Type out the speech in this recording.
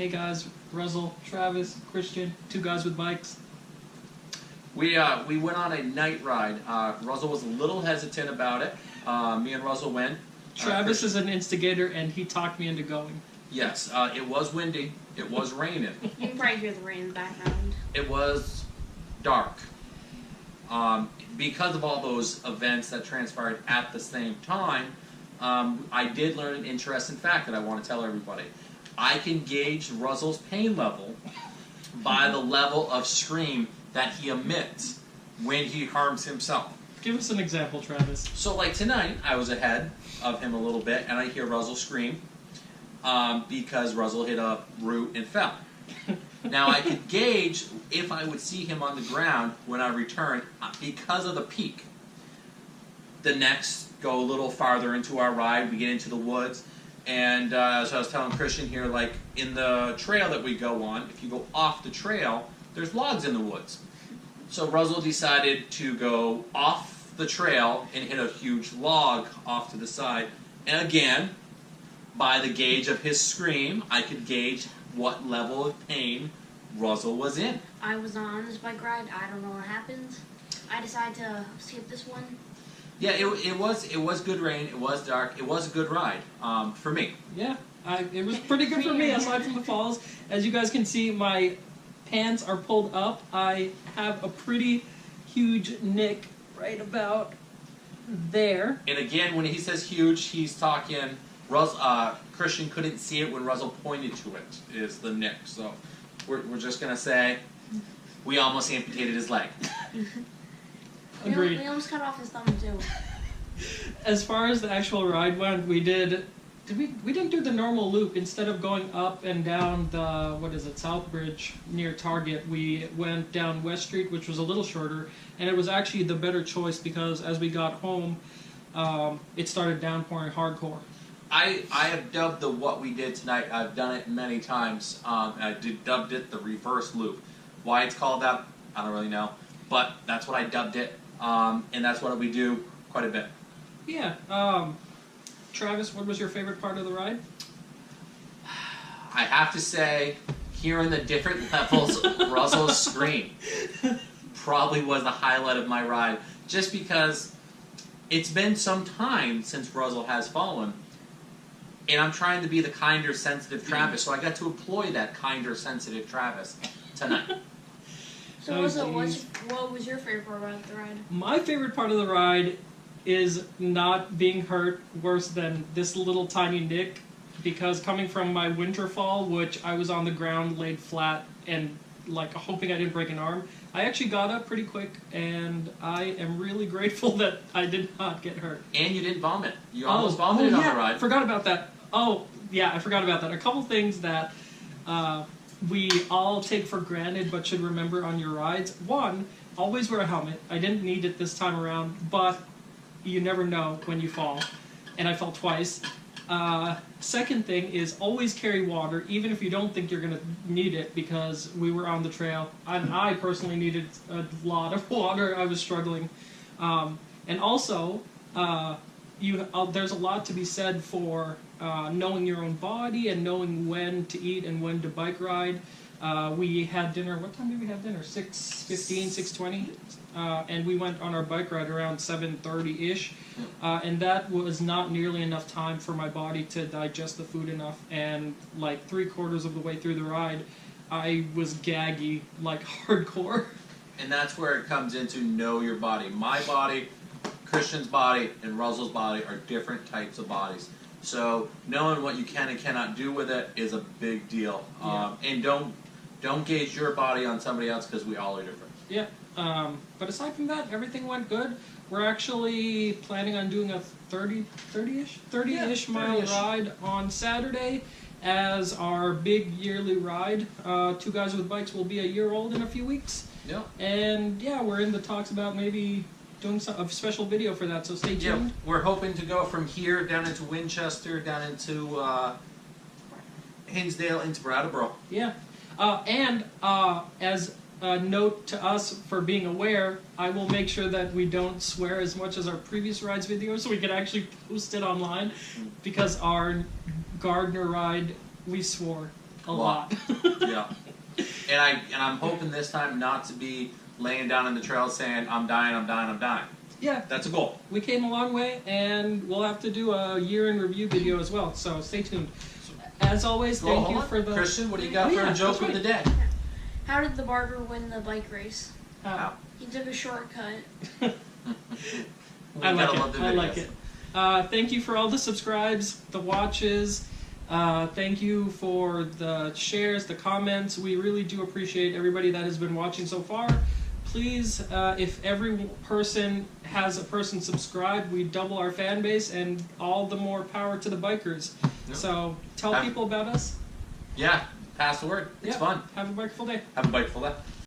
Hey guys, Ruzzel, Travis, Christian, two guys with bikes. We went on a night ride. Ruzzel was a little hesitant about it. Me and Ruzzel went. Travis is an instigator, and he talked me into going. Yes, it was windy. It was raining. You can probably hear the rain in the background. It was dark. Because of all those events that transpired at the same time, I did learn an interesting fact that I want to tell everybody. I can gauge Ruzzel's pain level by the level of scream that he emits when he harms himself. Give us an example, Travis. So like tonight, I was ahead of him a little bit, and I hear Ruzzel scream because Ruzzel hit a root and fell. Now I could gauge if I would see him on the ground when I return because of the peak. The next go a little farther into our ride, we get into the woods, and as I was telling Christian here, like in the trail that we go on, if you go off the trail, there's logs in the woods. So Ruzzel decided to go off the trail and hit a huge log off to the side. And again, by the gauge of his scream, I could gauge what level of pain Ruzzel was in. I was on this bike ride. I don't know what happened. I decided to skip this one. Yeah, it was good rain. It was dark. It was a good ride for me. Yeah, it was pretty good for me, aside from the falls. As you guys can see, my pants are pulled up. I have a pretty huge nick right about there. And again, when he says huge, he's talking. Christian couldn't see it when Ruzzel pointed to it. Is the nick? So we're just gonna say we almost amputated his leg. Agreed. We almost cut off his thumb too. As far as the actual ride went, we didn't do the normal loop. Instead of going up and down the South Bridge near Target, we went down West Street, which was a little shorter, and it was actually the better choice because as we got home, it started downpouring hardcore. I have dubbed what we did tonight. I've done it many times. I dubbed it the reverse loop. Why it's called that, I don't really know, but that's what I dubbed it, and that's what we do quite a bit. Yeah. Travis, what was your favorite part of the ride? I have to say, hearing the different levels of Ruzzel's scream probably was the highlight of my ride, just because it's been some time since Ruzzel has fallen, and I'm trying to be the kinder, sensitive Travis, so I got to employ that kinder, sensitive Travis tonight. So what was your favorite part about the ride? My favorite part of the ride is not being hurt worse than this little tiny nick, because coming from my winter fall, which I was on the ground laid flat and like hoping I didn't break an arm, I actually got up pretty quick, and I am really grateful that I did not get hurt. And you didn't vomit. You almost vomited on the ride. Forgot about that. Oh, yeah, I forgot about that. A couple things that we all take for granted but should remember on your rides. One, always wear a helmet. I didn't need it this time around, but you never know when you fall, and I fell twice. Second thing is always carry water, even if you don't think you're going to need it, because we were on the trail, and I personally needed a lot of water. I was struggling. And also, there's a lot to be said for knowing your own body and knowing when to eat and when to bike ride. We had dinner, what time did we have dinner? 6:15, 6:20? And we went on our bike ride around 7:30-ish. And that was not nearly enough time for my body to digest the food enough. And like 3/4 of the way through the ride, I was gaggy, like hardcore. And that's where it comes into know your body. My body, Christian's body, and Ruzzel's body are different types of bodies. So knowing what you can and cannot do with it is a big deal. Yeah. And don't gauge your body on somebody else, because we all are different. Yeah. But aside from that, everything went good. We're actually planning on doing a 30-ish mile ride on Saturday as our big yearly ride. Two Guys with Bikes will be a year old in a few weeks. Yeah. And yeah, we're in the talks about maybe doing a special video for that, so stay tuned. Yeah, we're hoping to go from here down into Winchester, down into Hinsdale, into Brattleboro. Yeah. And as a note to us for being aware, I will make sure that we don't swear as much as our previous rides videos, so we can actually post it online, because our Gardner ride, we swore. a lot. Yeah. And I'm hoping this time not to be laying down in the trail saying, I'm dying, I'm dying, I'm dying. Yeah, That's a goal. we came a long way, and we'll have to do a year in review video as well, so stay tuned. As always, Well, thank hold you on. for the... Christian, what do you got Oh, for yeah, a joke that's of the day? How did the barber win the bike race? How? He took a shortcut. I like gotta it. love the I like videos. it. Thank you for all the subscribes, the watches. Thank you for the shares, the comments. We really do appreciate everybody that has been watching so far. Please, if every person has a person subscribed, we double our fan base, and all the more power to the bikers. Yep. So tell people about us. Yeah, pass the word. It's Yeah. fun. Have a bikeful day. Have a bikeful day.